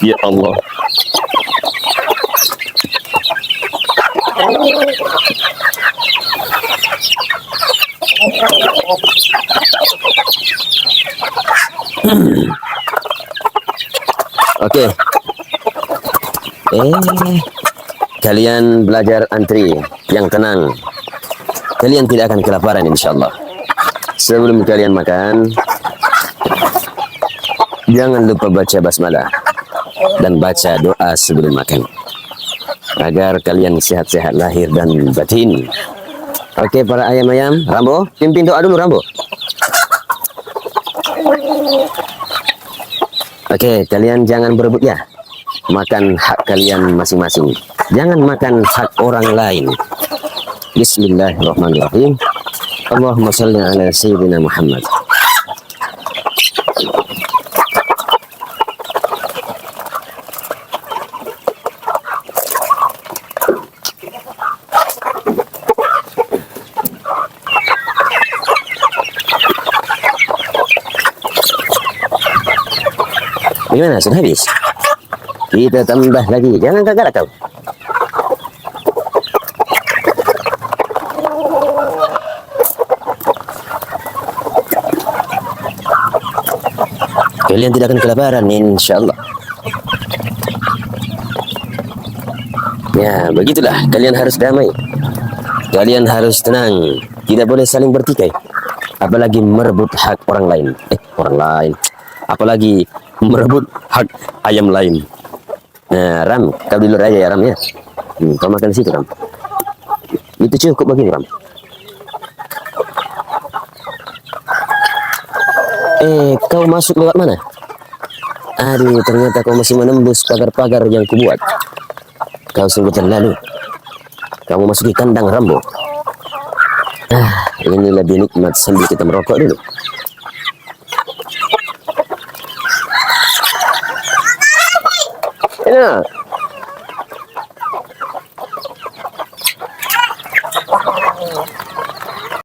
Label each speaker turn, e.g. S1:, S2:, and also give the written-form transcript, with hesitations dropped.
S1: Ya Allah. Oke. Kalian belajar antri yang tenang. Kalian tidak akan kelaparan insyaallah. Sebelum kalian makan, jangan lupa baca basmalah dan baca doa sebelum makan, agar kalian sehat-sehat lahir dan batin. Oke, para ayam-ayam, Rambo, pimpin doa dulu, Rambo. Oke, kalian jangan berebut ya. Makan hak kalian masing-masing. Jangan makan hak orang lain. Bismillahirrahmanirrahim. Allahumma salli ala Sayyidina Muhammad. Gimana? Sudah habis? Kita tambah lagi. Jangan gagal kau. Kalian tidak akan kelaparan insyaallah. Ya, begitulah. Kalian harus damai. Kalian harus tenang. Tidak boleh saling bertikai. Apalagi merebut hak orang lain. Orang lain. Apalagi merebut hak ayam lain. Nah, Ram, kau di luar aja ya, Ram ya. Kau makan di situ, Ram. Itu cukup begini, Ram. Kau masuk lewat mana? Aduh, ternyata kau masih menembus pagar-pagar yang kubuat. Kau sungguh terlalu. Kamu masuki kandang Rambo. Ini lebih nikmat sambil kita merokok dulu. Enak.